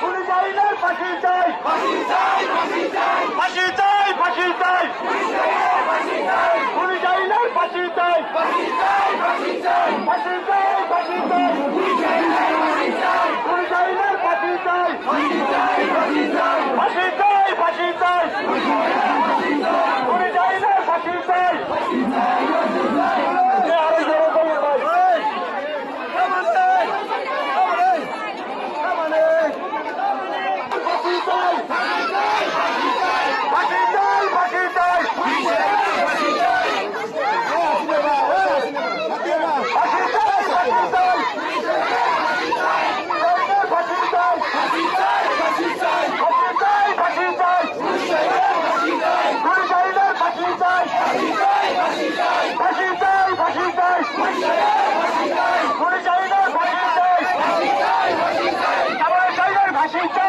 Police আইনের ফাঁসি চাই, ফাঁসি চাই, ফাঁসি চাই, ফাঁসি চাই, ফাঁসি চাই, পুলিশ আইনের ফাঁসি চাই, ফাঁসি চাই, ফাঁসি চাই, ফাঁসি চাই, ফাঁসি চাই, পুলিশ আইনের ফাঁসি চাই, ফাঁসি চাই, ফাঁসি চাই, ফাঁসি চাই, ফাঁসি চাই, পুলিশ আইনের ফাঁসি চাই, ফাঁসি চাই, ফাঁসি চাই, আরো জোরে বলুন ভাই। ফাঁসি চাই।